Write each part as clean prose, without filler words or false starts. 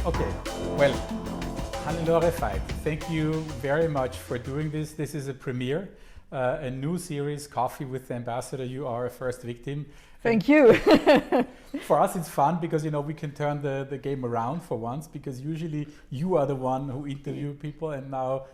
Okay, well, Hannelore Veit, thank you very much for doing this. This is a premiere, a new series, Coffee with the Ambassador. You are a first victim. Thank you. For us, it's fun because, you know, we can turn the game around for once, because usually you are the one who interview people, and now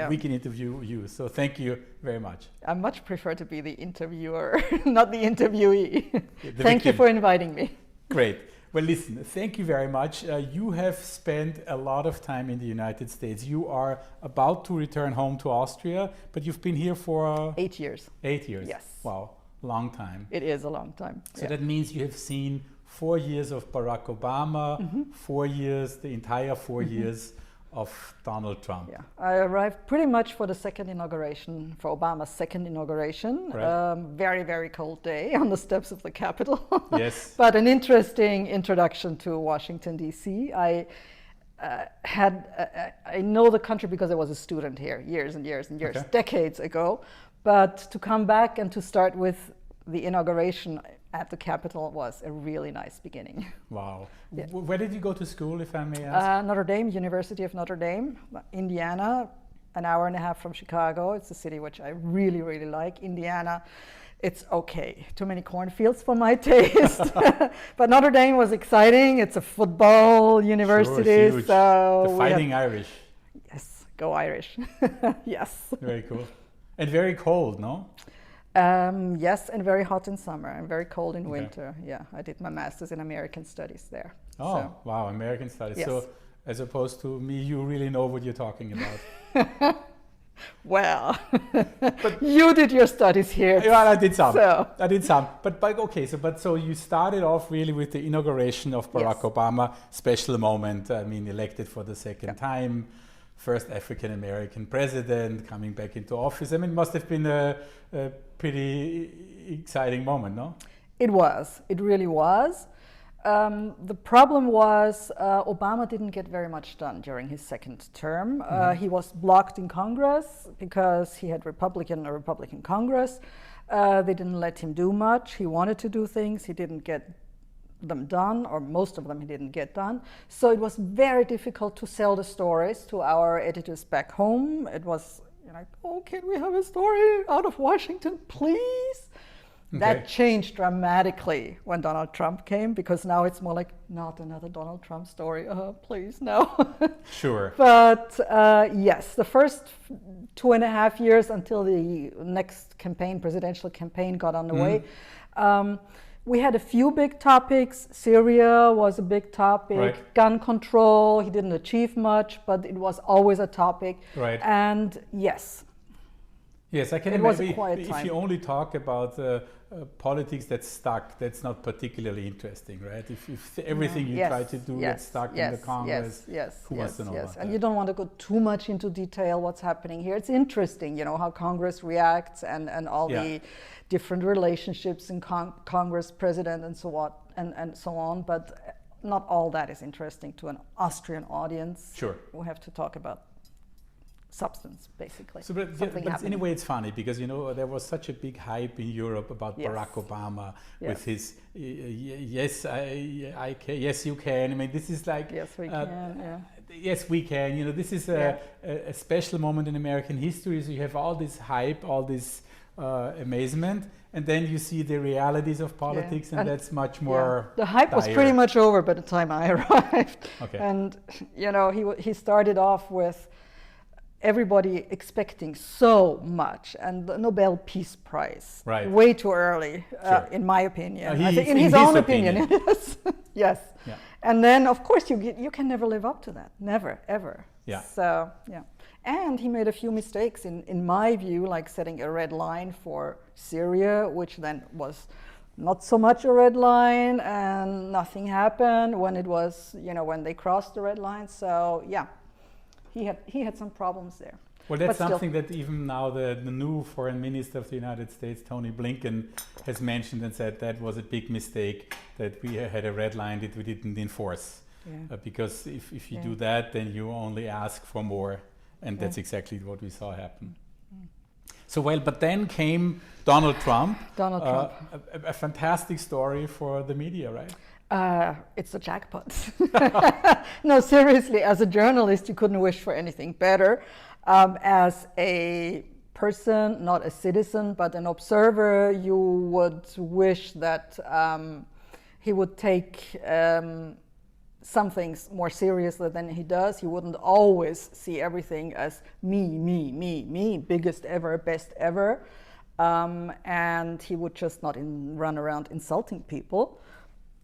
we can interview you. So thank you very much. I much prefer to be the interviewer, not the interviewee. Thank victim. you for inviting me. Great. Well, listen, thank you very much. You have spent a lot of time in the United States. You are about to return home to Austria, but you've been here for 8 years. 8 years. Yes. Wow, long time. It is a long time. So that means you have seen 4 years of Barack Obama, 4 years, the entire 4 years of Donald Trump. Yeah, I arrived pretty much for the second inauguration, for Obama's second inauguration. Right. Very, very cold day on the steps of the Capitol. Yes. But an interesting introduction to Washington, D.C. I know the country because I was a student here years and years and years, Okay. decades ago. But to come back and to start with the inauguration at the Capitol was a really nice beginning. Wow. Yeah. Where did you go to school, if I may ask? Notre Dame, University of Notre Dame, Indiana, an hour and a half from Chicago. It's a city which I really, really like. Indiana, it's okay. Too many cornfields for my taste. But Notre Dame was exciting. It's a football university. Sure, huge. So The Fighting Irish. Yes, go Irish. Yes. Very cool. And very cold, no? Yes, and very hot in summer and very cold in Okay. winter. Yeah, I did my master's in American studies there. Oh, So, wow, American studies. Yes. So, as opposed to me, you really know what you're talking about. well, you did your studies here. Yeah, I did some. So. I did some. But okay, so you started off really with the inauguration of Barack Yes. Obama, special moment. I mean, elected for the second time, first African American president coming back into office. I mean, it must have been a pretty exciting moment, no? It was. It really was. The problem was Obama didn't get very much done during his second term. He was blocked in Congress because he had a Republican Congress. They didn't let him do much. He wanted to do things. He didn't get them done, or most of them he didn't get done. So it was very difficult to sell the stories to our editors back home. It was like, oh, can we have a story out of Washington, please? Okay. That changed dramatically when Donald Trump came, because now it's more like, not another Donald Trump story, please, no. Sure. But yes, the first 2.5 years until the next campaign, presidential campaign, got underway, we had a few big topics. Syria was a big topic. Right. Gun control, he didn't achieve much, but it was always a topic. Right. And yes. Yes, I can It was a imagine quiet if time. you only talk about politics that's stuck, that's not particularly interesting, right? If everything you Yes, try to do yes, gets stuck in yes, the Congress, who wants to know about and that? you don't want to go too much into detail what's happening here. It's interesting, you know, how Congress reacts and all the different relationships in Congress, president, and so on, and so on. But not all that is interesting to an Austrian audience. Sure. We have to talk about substance, basically. So, but Something anyway, it's funny because, you know, there was such a big hype in Europe about Yes. Barack Obama Yes. with his yes, I can, yes, you can. I mean, this is like Yes, we can, yeah. Yes, we can. You know, this is a special moment in American history. So you have all this hype, all this amazement, and then you see the realities of politics, and that's much more. The hype was dire. pretty much over by the time I arrived. Okay. And you know, he started off with everybody expecting so much, and the Nobel Peace Prize, Right. way too early, Sure. in my opinion. He- I think in in his his own opinion. opinion, yes, yes. Yeah. And then, of course, you can never live up to that, never, ever. Yeah. So yeah, and he made a few mistakes in my view, like setting a red line for Syria, which then was not so much a red line, and nothing happened when it was, you know, when they crossed the red line. So yeah, he had some problems there. Well, that's But still. something that even now the new foreign minister of the United States, Tony Blinken, has mentioned and said that was a big mistake, that we had a red line that we didn't enforce. Yeah. Because if you Yeah. do that, then you only ask for more. And that's exactly what we saw happen. So, well, but then came Donald Trump. Donald Trump. A fantastic story for the media, right? It's a jackpot. No, seriously, as a journalist, you couldn't wish for anything better. As a person, not a citizen, but an observer, you would wish that he would take some things more seriously than he does. He wouldn't always see everything as me, biggest ever, best ever. And he would just not run around insulting people.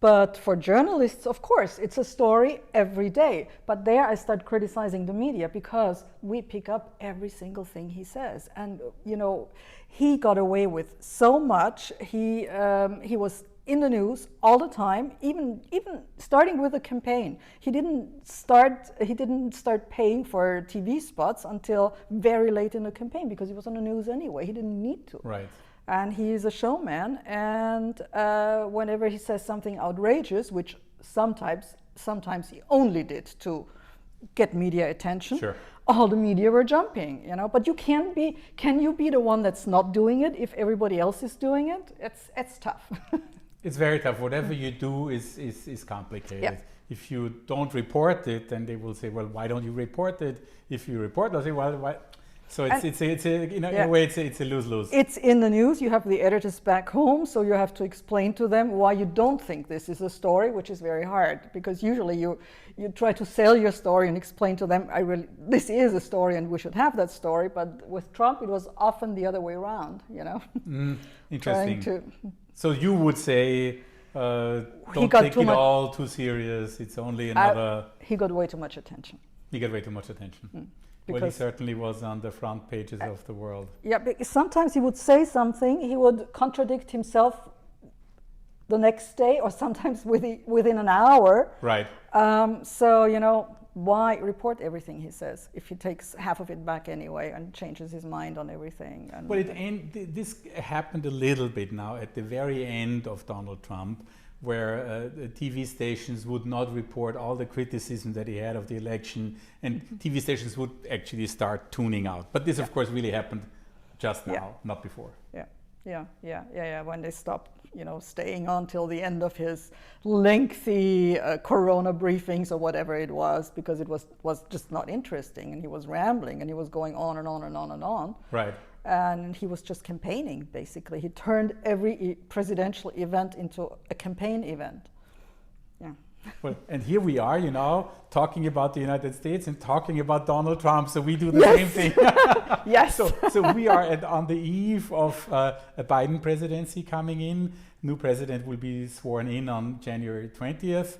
But for journalists, of course, it's a story every day. But there I start criticizing the media because we pick up every single thing he says. And, you know, he got away with so much. He was in the news all the time, even starting with the campaign. He didn't start paying for TV spots until very late in the campaign because he was on the news anyway. He didn't need to. Right. And he's a showman, and whenever he says something outrageous, which sometimes he only did to get media attention, sure, all the media were jumping, you know. But can you be the one that's not doing it if everybody else is doing it? It's tough. It's very tough. Whatever you do is complicated. Yeah. If you don't report it, then they will say, well, why don't you report it? If you report, they'll say, well, why? So it's in a way it's a lose-lose. It's in the news. You have the editors back home, so you have to explain to them why you don't think this is a story, which is very hard because usually you try to sell your story and explain to them, this is a story and we should have that story. But with Trump, it was often the other way around, you know. Interesting. So you would say, don't take it all too serious. It's only another. He got way too much attention. He got way too much attention. Well, he certainly was on the front pages of the world. Yeah, because sometimes he would say something, he would contradict himself the next day or sometimes within an hour. Right. So, you know, why report everything he says if he takes half of it back anyway and changes his mind on everything? And well, this happened a little bit now at the very end of Donald Trump, where TV stations would not report all the criticism that he had of the election, and TV stations would actually start tuning out. But this, of course, really happened just now, not before. Yeah. When they stopped, you know, staying on till the end of his lengthy Corona briefings or whatever it was, because it was just not interesting, and he was rambling, and he was going on and on and on and on. Right. And he was just campaigning, basically. He turned every presidential event into a campaign event. Yeah. Well, and here we are, you know, talking about the United States and talking about Donald Trump, so we do the same thing. Yes. So we are on the eve of a Biden presidency coming in. New president will be sworn in on January 20th.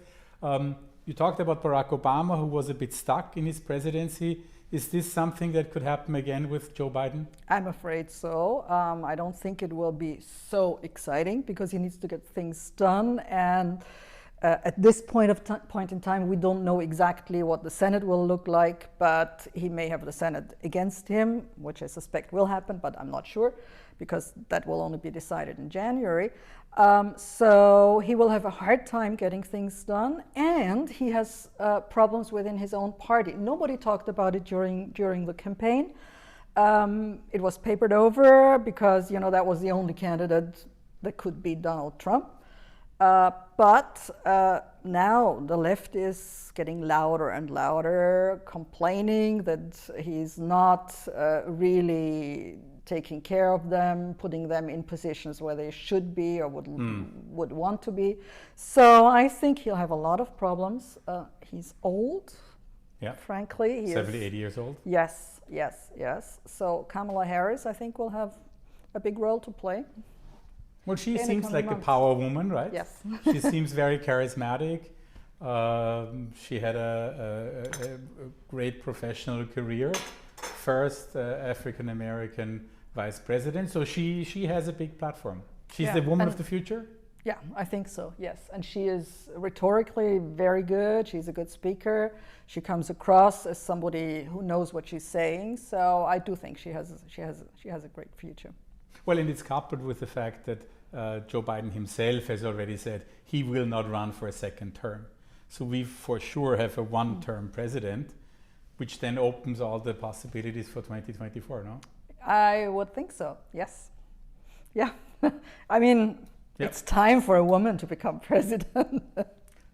You talked about Barack Obama, who was a bit stuck in his presidency. Is this something that could happen again with Joe Biden? I'm afraid so. I don't think it will be so exciting because he needs to get things done. And at this point in time, we don't know exactly what the Senate will look like, but he may have the Senate against him, which I suspect will happen, but I'm not sure because that will only be decided in January. So he will have a hard time getting things done, and he has problems within his own party. Nobody talked about it during the campaign. It was papered over because, you know, that was the only candidate that could beat Donald Trump. But now the left is getting louder and louder, complaining that he's not really taking care of them, putting them in positions where they should be or would want to be. So I think he'll have a lot of problems. He's old, frankly. He 70, 80 years old? Yes. So Kamala Harris, I think, will have a big role to play. Well, she seems like a power woman, right? Yes. She seems very charismatic. She had a great professional career. First African American vice president. So she has a big platform. She's the woman of the future? Yeah, I think so, yes. And she is rhetorically very good. She's a good speaker. She comes across as somebody who knows what she's saying. So I do think she has a great future. Well, and it's coupled with the fact that Joe Biden himself has already said he will not run for a second term. So we for sure have a one-term president, which then opens all the possibilities for 2024, no? I would think so, yes. Yeah. I mean, it's time for a woman to become president.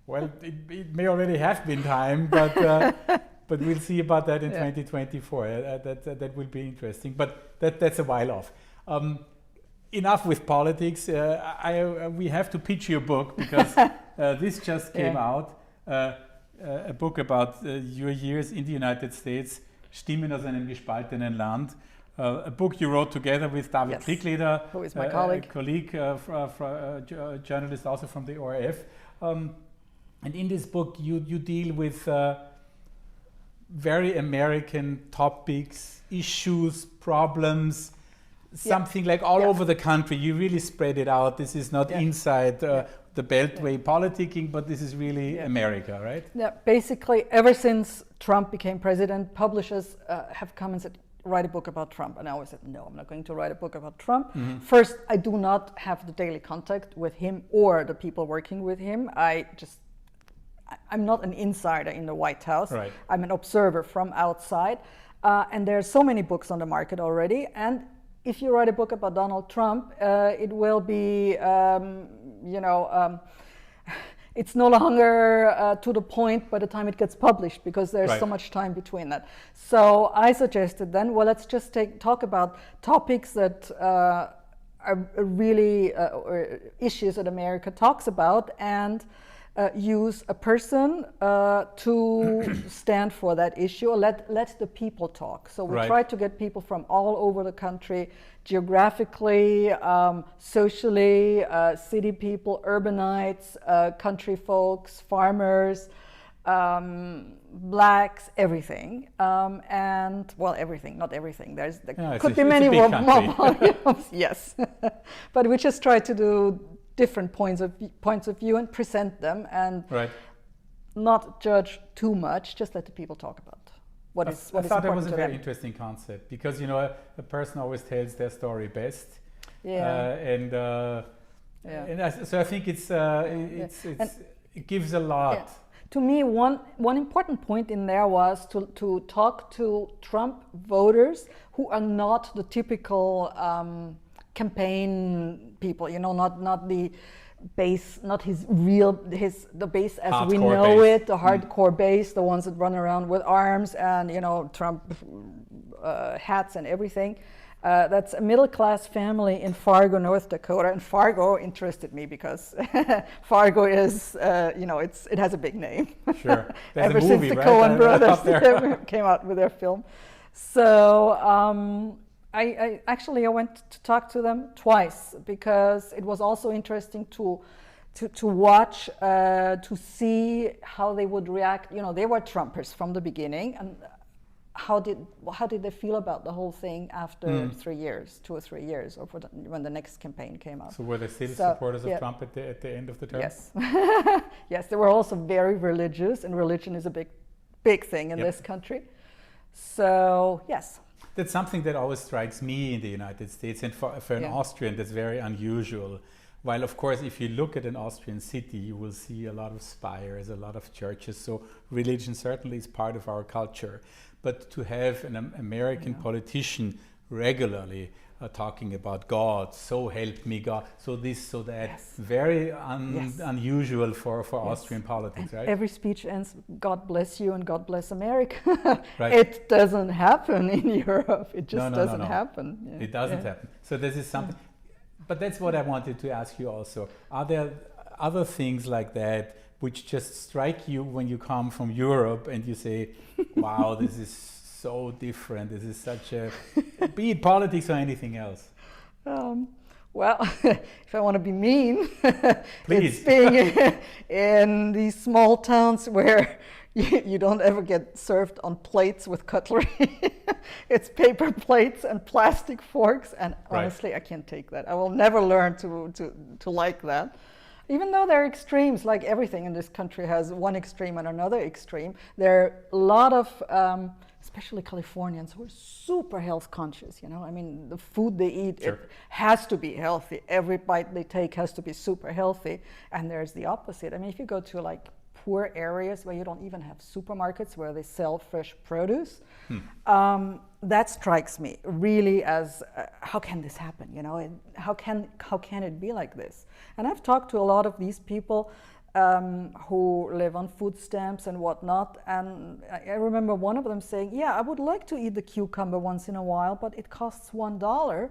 Well, it may already have been time, but but we'll see about that in 2024. That will be interesting, but that's a while off. Enough with politics. We have to pitch your book because this just came out. A book about your years in the United States, Stimmen aus einem gespaltenen Land. A book you wrote together with David Kriegler, who is my colleague, journalist also from the ORF. And in this book, you deal with very American topics, issues, problems, something like all over the country. You really spread it out. This is not inside the Beltway politicking, but this is really America, right? Yeah, basically, ever since Trump became president, publishers have come and said, write a book about Trump. And I always said, no, I'm not going to write a book about Trump. Mm-hmm. First, I do not have the daily contact with him or the people working with him. I'm not an insider in the White House. Right. I'm an observer from outside. And there are so many books on the market already. And if you write a book about Donald Trump, it will be, it's no longer to the point by the time it gets published because there's so much time between that. So I suggested then, well, let's just talk about topics that are really issues that America talks about and use a person to stand for that issue, or let the people talk. So we try to get people from all over the country, geographically, socially, city people, urbanites, country folks, farmers, blacks, everything. And well, everything, not everything. There could be many more volumes, yes. But we just try to do different points of view and present them and not judge too much, just let the people talk about what is important to them. I thought that was a very interesting concept because, a person always tells their story best. So I think it gives a lot. Yeah. To me, one important point in there was to talk to Trump voters who are not the typical campaign people, not the base, not the base as hardcore we know base. It, the hardcore base, the ones that run around with arms and Trump hats and everything. That's a middle-class family in Fargo, North Dakota, and Fargo interested me because Fargo is, it has a big name. Sure. Ever since the Coen brothers came out with their film. So I went to talk to them twice because it was also interesting to watch, to see how they would react. They were Trumpers from the beginning, and how did they feel about the whole thing after 2 or 3 years, or when the next campaign came out? So were they still supporters of Trump at the end of the term? Yes, yes. They were also very religious, and religion is a big thing in this country. So yes. That's something that always strikes me in the United States, and for an Austrian, that's very unusual. While, of course, if you look at an Austrian city, you will see a lot of spires, a lot of churches. So religion certainly is part of our culture. But to have an American politician regularly talking about God, so help me God, so this, so that, very unusual for Austrian politics, right? Every speech ends, God bless you and God bless America. It doesn't happen in Europe. It just doesn't happen. Yeah. It doesn't happen. So this is something. But that's what I wanted to ask you also. Are there other things like that which just strike you when you come from Europe and you say, wow, this is so different, this is such a, be it politics or anything else? Well, if I want to be mean, please. It's being in these small towns where you don't ever get served on plates with cutlery. It's paper plates and plastic forks, and honestly, I can't take that. I will never learn to like that. Even though there are extremes, like everything in this country has one extreme and another extreme, there are a lot of, especially Californians, who are super health conscious. I mean, the food they eat, it has to be healthy. Every bite they take has to be super healthy. And there's the opposite. I mean, if you go to like poor areas where you don't even have supermarkets where they sell fresh produce, that strikes me really as how can this happen? And how can it be like this? And I've talked to a lot of these people. who live on food stamps and whatnot. And I remember one of them saying, yeah, I would like to eat the cucumber once in a while, but it costs $1.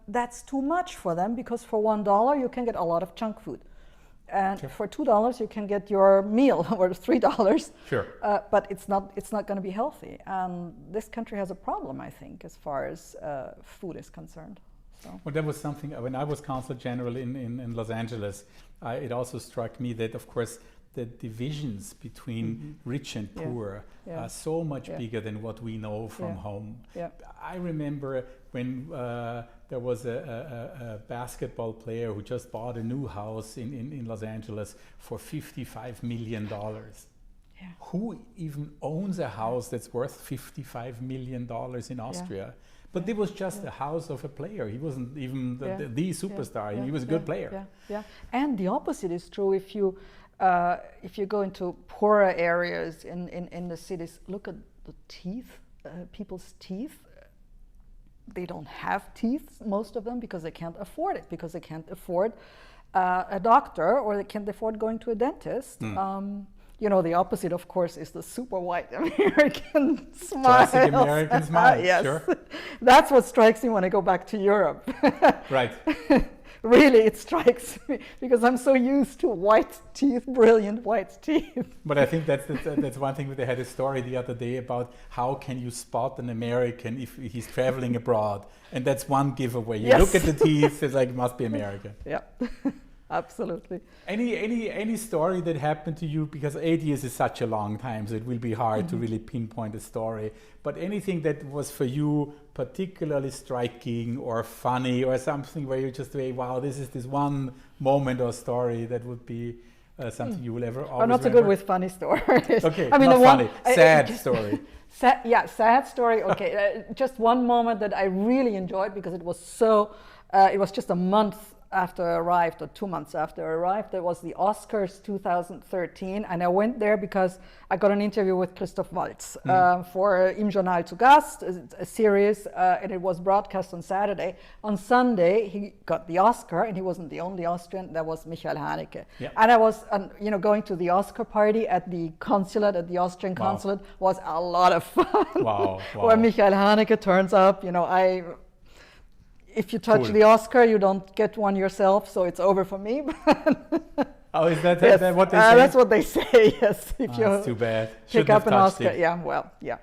That's too much for them, because for $1 you can get a lot of junk food. And for $2 you can get your meal, or $3. Sure. But it's not going to be healthy. And this country has a problem, I think, as far as food is concerned. So. Well, that was something, when I was Consul General in Los Angeles, it also struck me that, of course, the divisions between rich and poor are so much bigger than what we know from home. Yeah. I remember when there was a basketball player who just bought a new house in Los Angeles for $55 million. Yeah. Who even owns a house that's worth $55 million in Austria? Yeah. But it was just a house of a player. He wasn't even the superstar. He was a good player. Yeah. And the opposite is true. If you go into poorer areas in the cities, look at the teeth, people's teeth. They don't have teeth, most of them, because they can't afford it, because they can't afford a doctor, or they can't afford going to a dentist. You know, the opposite, of course, is the super white American smile. Classic American smile, yes. Sure. That's what strikes me when I go back to Europe. Right. Really, it strikes me, because I'm so used to white teeth, brilliant white teeth. But I think that's one thing. They had a story the other day about how can you spot an American if he's traveling abroad, and that's one giveaway. You look at the teeth, it's like, it must be American. Yeah. Absolutely. Any story that happened to you, because 8 years is such a long time, so it will be hard to really pinpoint a story, but anything that was for you particularly striking or funny, or something where you just say, wow, this is this one moment or story that would be something you will ever always not so remember? good with funny stories. Okay, I mean, not funny, sad story. Sad story. Okay, just one moment that I really enjoyed, because it was so, it was just a month after I arrived, or 2 months after I arrived. There was the Oscars 2013, and I went there because I got an interview with Christoph Waltz for Im Journal zu Gast, a series, and it was broadcast on Saturday. On Sunday, he got the Oscar, and he wasn't the only Austrian. That was Michael Haneke. Yeah. And I was, going to the Oscar party at the consulate, at the Austrian consulate, was a lot of fun. Wow. Where Michael Haneke turns up, if you touch the Oscar, you don't get one yourself, so it's over for me. Oh, is that what they say? That's what they say, yes. If you that's too bad. Pick up an Oscar. Yeah.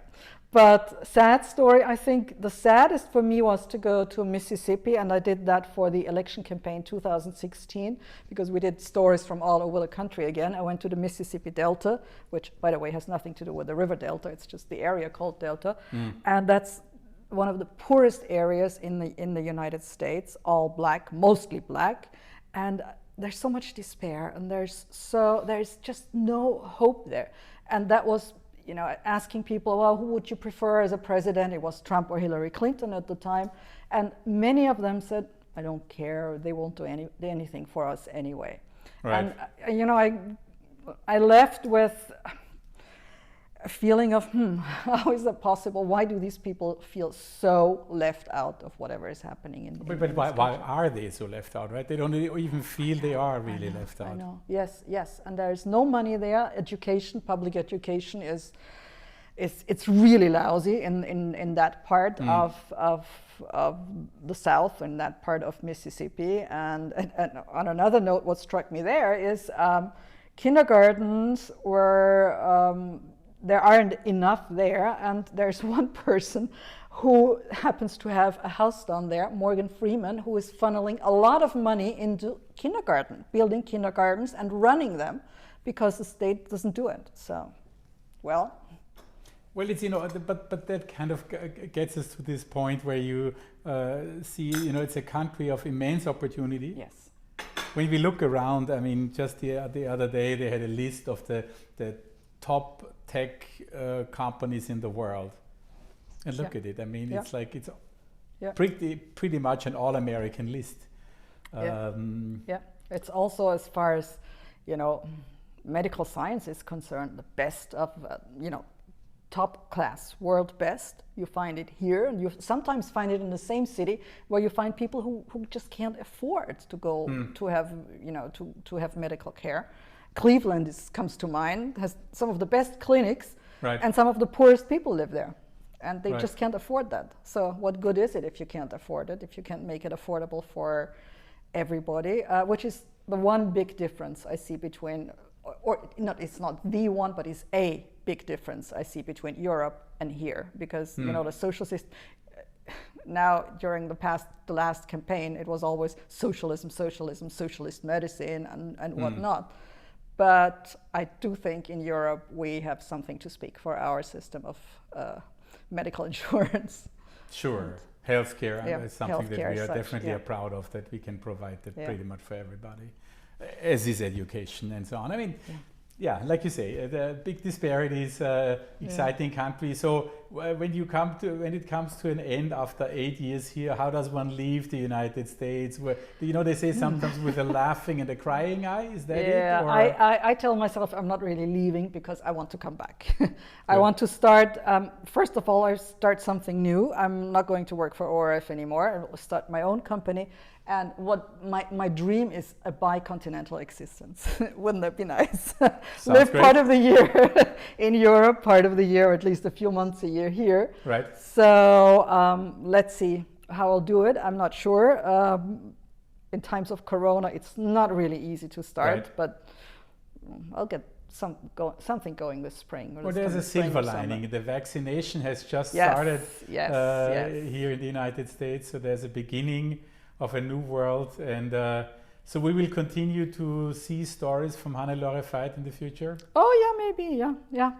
But sad story, I think the saddest for me was to go to Mississippi, and I did that for the election campaign 2016, because we did stories from all over the country again. I went to the Mississippi Delta, which, by the way, has nothing to do with the river Delta. It's just the area called Delta. And that's one of the poorest areas in the United States, all black, mostly black, and there's so much despair, and there's just no hope there. And that was, asking people, well, who would you prefer as a president? It was Trump or Hillary Clinton at the time, and many of them said, I don't care, they won't do anything for us anyway. Right. And I left with a feeling of, how is that possible? Why do these people feel so left out of whatever is happening in But why are they so left out, right? They don't even feel they are really left out. I know, yes. And there's no money there. Education, public education it's really lousy in that part of the South, in that part of Mississippi. And on another note, what struck me there is kindergartens were, there aren't enough there, and there's one person who happens to have a house down there, Morgan Freeman, who is funneling a lot of money into kindergarten, building kindergartens and running them, because the state doesn't do it. So, well, it's, but that kind of gets us to this point where you see, it's a country of immense opportunity. Yes. When we look around, I mean, just the other day they had a list of the top tech companies in the world, and look at it. I mean, it's like it's pretty much an all-American list. It's also, as far as medical science is concerned, the best of top class, world best. You find it here, and you sometimes find it in the same city where you find people who just can't afford to go to have to have medical care. Cleveland comes to mind, has some of the best clinics, Right. and some of the poorest people live there. And they Right. just can't afford that. So what good is it if you can't afford it, if you can't make it affordable for everybody, which is the one big difference I see between, or not, it's not the one, but it's a big difference I see between Europe and here. Because, the social system, now during the last campaign, it was always socialism, socialist medicine and whatnot. But I do think in Europe we have something to speak for our system of medical insurance. Sure. Healthcare is something that healthcare we are such, definitely are proud of, that we can provide that pretty much for everybody, as is education and so on. I mean, like you say, the big disparities, exciting country. So when it comes to an end after 8 years here, how does one leave the United States? Where, they say sometimes with a laughing and a crying eye. Is that it? Yeah, I tell myself I'm not really leaving because I want to come back. I want to start. First of all, I start something new. I'm not going to work for ORF anymore. I will start my own company. And what my dream is a bicontinental existence. Wouldn't that be nice? Live great. part of the year in Europe, part of the year, or at least a few months a year here. Right. So let's see how I'll do it. I'm not sure. In times of Corona, it's not really easy to start, but I'll get something going this spring. Well, there's a silver lining. The vaccination has just started here in the United States, so there's a beginning of a new world, and so we will continue to see stories from Hannelore Veit in the future. Oh yeah, maybe, yeah.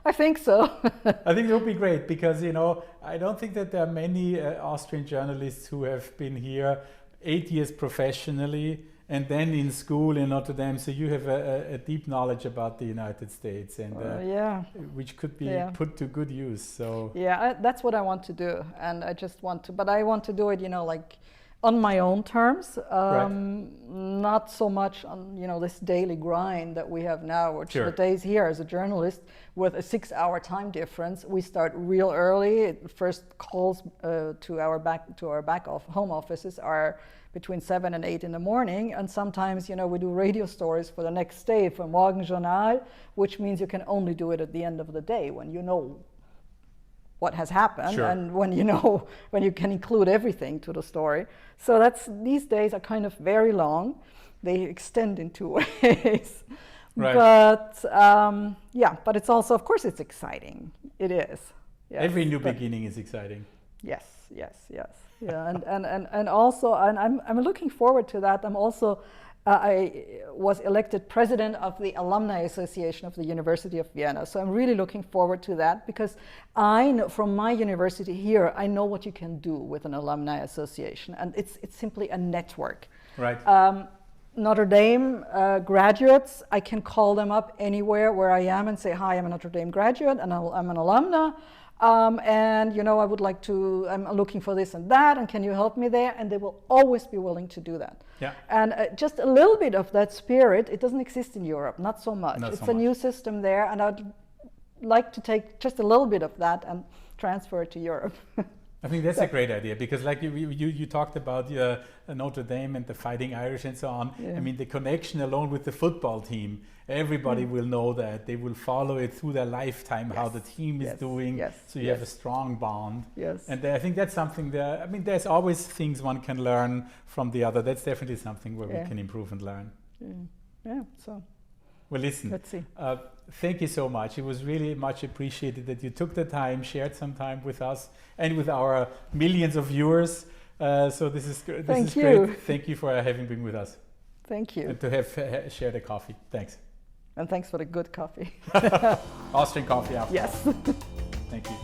I think so. I think it would be great because I don't think that there are many Austrian journalists who have been here 8 years professionally and then in school in Notre Dame. So you have a deep knowledge about the United States, and which could be put to good use. So that's what I want to do, and I just want to. But I want to do it, like on my own terms, not so much on this daily grind that we have now, which the days here as a journalist with a 6-hour time difference. We start real early. First calls to our home offices are between 7 and 8 in the morning, and sometimes we do radio stories for the next day for Morgenjournal, which means you can only do it at the end of the day when you know what has happened and when you can include everything to the story. So these days are kind of very long. They extend in 2 ways. Right. But but it's also, of course, it's exciting. It is. Yes. Every new beginning is exciting. Yes. Yeah, and also, and I'm looking forward to that. I'm also I was elected president of the Alumni Association of the University of Vienna. So I'm really looking forward to that, because I know from my university here, I know what you can do with an alumni association, and it's simply a network. Right. Notre Dame graduates, I can call them up anywhere where I am and say, hi, I'm a Notre Dame graduate and I'm an alumna. And I would like to, I'm looking for this and that, and can you help me there? And they will always be willing to do that. Yeah. And just a little bit of that spirit, it doesn't exist in Europe, not so much. It's a new system there, and I'd like to take just a little bit of that and transfer it to Europe. I think that's a great idea, because like you talked about Notre Dame and the Fighting Irish and so on. Yeah. I mean, the connection alone with the football team, everybody will know that. They will follow it through their lifetime, how the team is doing. Yes. So you have a strong bond. Yes. And I think that's something that, I mean, there's always things one can learn from the other. That's definitely something where we can improve and learn. Yeah, so. Well, listen, let's see. Thank you so much. It was really much appreciated that you took the time, shared some time with us and with our millions of viewers. So this is great. Thank you for having been with us. Thank you. And to have shared a coffee. Thanks. And thanks for the good coffee. Austrian coffee after. Yes. Thank you.